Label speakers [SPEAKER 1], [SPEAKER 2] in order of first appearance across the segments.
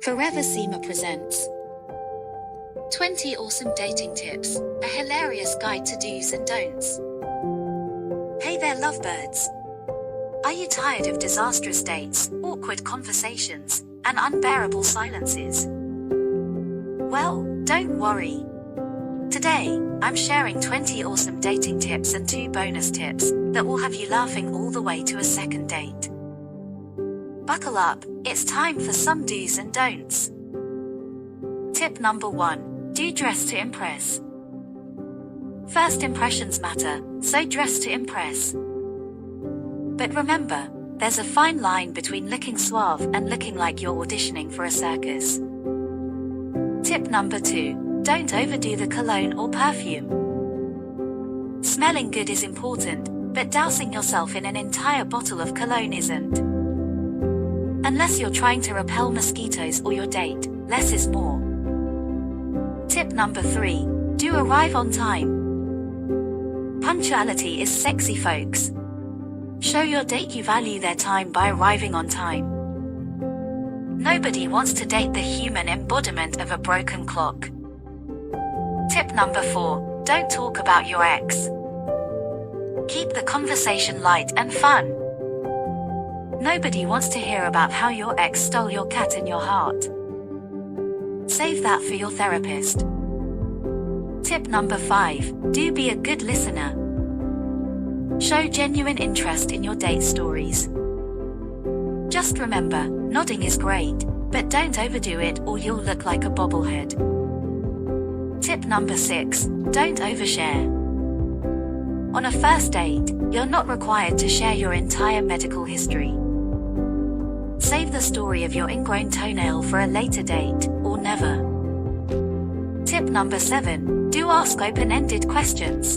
[SPEAKER 1] Forever Seema presents 20 Awesome Dating Tips, a hilarious guide to do's and don'ts. Hey there, lovebirds! Are you tired of disastrous dates, awkward conversations, and unbearable silences? Well, don't worry. Today, I'm sharing 20 awesome dating tips and 2 bonus tips that will have you laughing all the way to a second date. Buckle up, it's time for some do's and don'ts. Tip number 1, do dress to impress. First impressions matter, so dress to impress. But remember, there's a fine line between looking suave and looking like you're auditioning for a circus. Tip number 2, don't overdo the cologne or perfume. Smelling good is important, but dousing yourself in an entire bottle of cologne isn't. Unless you're trying to repel mosquitoes or your date, less is more. Tip number 3, do arrive on time. Punctuality is sexy, folks. Show your date you value their time by arriving on time. Nobody wants to date the human embodiment of a broken clock. Tip number 4, don't talk about your ex. Keep the conversation light and fun. Nobody wants to hear about how your ex stole your cat and your heart. Save that for your therapist. Tip number 5, do be a good listener. Show genuine interest in your date stories. Just remember, nodding is great, but don't overdo it or you'll look like a bobblehead. Tip number 6, don't overshare. On a first date, you're not required to share your entire medical history. Save the story of your ingrown toenail for a later date, or never. Tip number 7, do ask open-ended questions.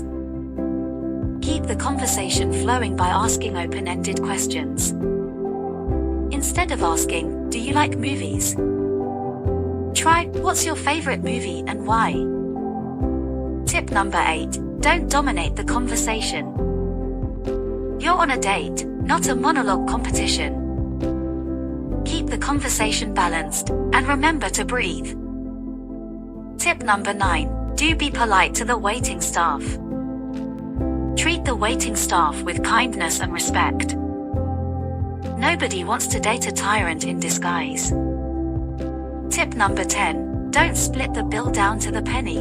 [SPEAKER 1] Keep the conversation flowing by asking open-ended questions. Instead of asking, do you like movies? Try, what's your favorite movie and why? Tip number 8, don't dominate the conversation. You're on a date, not a monologue competition. Keep the conversation balanced, and remember to breathe. Tip number 9, do be polite to the waiting staff. Treat the waiting staff with kindness and respect. Nobody wants to date a tyrant in disguise. Tip number 10, don't split the bill down to the penny.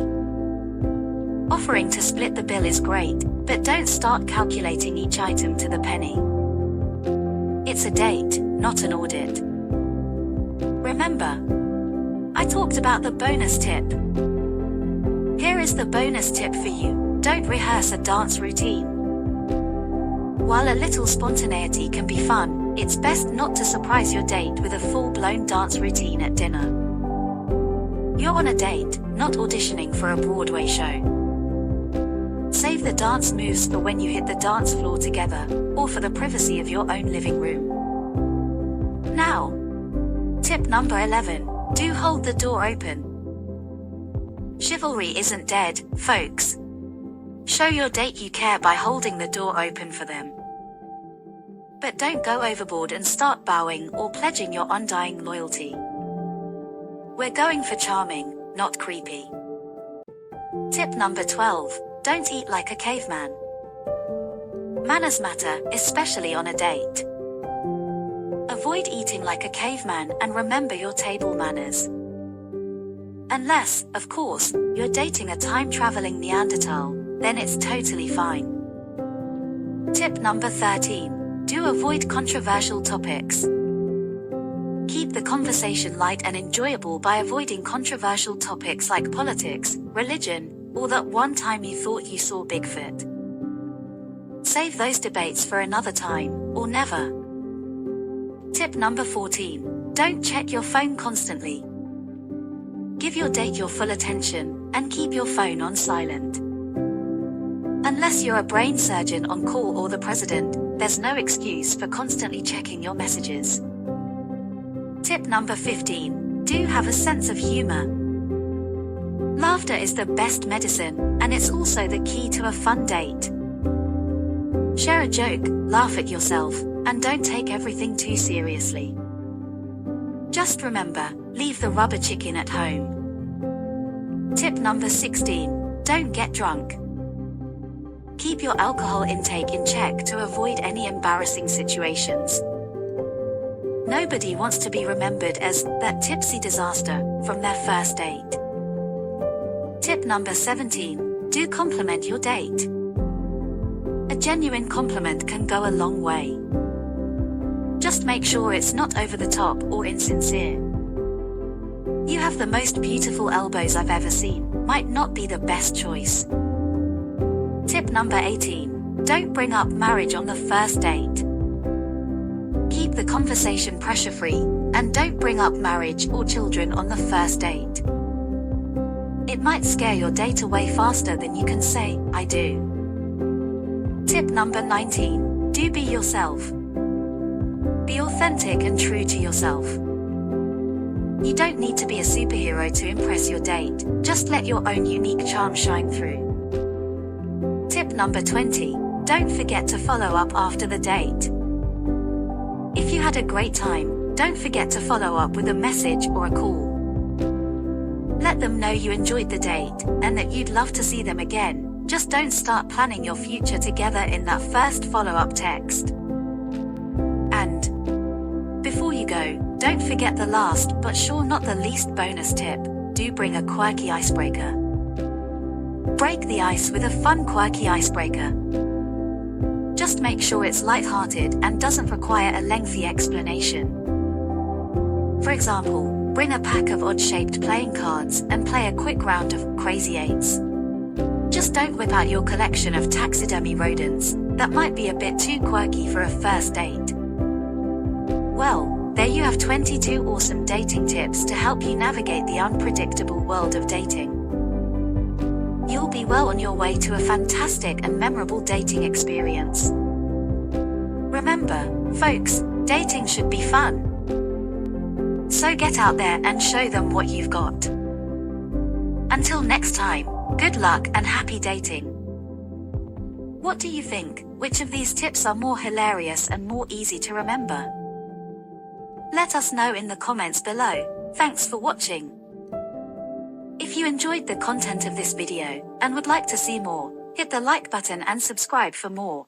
[SPEAKER 1] Offering to split the bill is great, but don't start calculating each item to the penny. It's a date, not an audit. Remember, I talked about the bonus tip. Here is the bonus tip for you, don't rehearse a dance routine. While a little spontaneity can be fun, it's best not to surprise your date with a full-blown dance routine at dinner. You're on a date, not auditioning for a Broadway show. Save the dance moves for when you hit the dance floor together, or for the privacy of your own living room. Now, tip number 11, do hold the door open. Chivalry isn't dead, folks. Show your date you care by holding the door open for them. But don't go overboard and start bowing or pledging your undying loyalty. We're going for charming, not creepy. Tip number 12, don't eat like a caveman. Manners matter, especially on a date. Avoid eating like a caveman and remember your table manners. Unless, of course, you're dating a time-traveling Neanderthal, then it's totally fine. Tip number 13, do avoid controversial topics. Keep the conversation light and enjoyable by avoiding controversial topics like politics, religion, or that one time you thought you saw Bigfoot. Save those debates for another time, or never. Tip number 14, don't check your phone constantly. Give your date your full attention, and keep your phone on silent. Unless you're a brain surgeon on call or the president, there's no excuse for constantly checking your messages. Tip number 15, do have a sense of humor. Laughter is the best medicine, and it's also the key to a fun date. Share a joke, laugh at yourself, and don't take everything too seriously. Just remember, leave the rubber chicken at home. Tip number 16. Don't get drunk. Keep your alcohol intake in check to avoid any embarrassing situations. Nobody wants to be remembered as that tipsy disaster from their first date. Tip number 17. Do compliment your date. A genuine compliment can go a long way. Just make sure it's not over the top or insincere. "You have the most beautiful elbows I've ever seen" might not be the best choice. Tip number 18. Don't bring up marriage on the first date. Keep the conversation pressure-free, and don't bring up marriage or children on the first date. It might scare your date away faster than you can say, "I do." Tip number 19. Do be yourself. Be authentic and true to yourself. You don't need to be a superhero to impress your date, just let your own unique charm shine through. Tip number 20. Don't forget to follow up after the date. If you had a great time, don't forget to follow up with a message or a call. Let them know you enjoyed the date, and that you'd love to see them again. Just don't start planning your future together in that first follow-up text. And before you go, don't forget the last but sure not the least bonus tip. Do bring a quirky icebreaker. Break the ice with a fun quirky icebreaker. Just make sure it's light-hearted and doesn't require a lengthy explanation. For example, bring a pack of odd-shaped playing cards and play a quick round of Crazy Eights. Just don't whip out your collection of taxidermy rodents, that might be a bit too quirky for a first date. Well, there you have 22 awesome dating tips to help you navigate the unpredictable world of dating. You'll be well on your way to a fantastic and memorable dating experience. Remember, folks, dating should be fun. So get out there and show them what you've got. Until next time, good luck and happy dating. What do you think? Which of these tips are more hilarious and more easy to remember? Let us know in the comments below. Thanks for watching. If you enjoyed the content of this video and would like to see more, hit the like button and subscribe for more.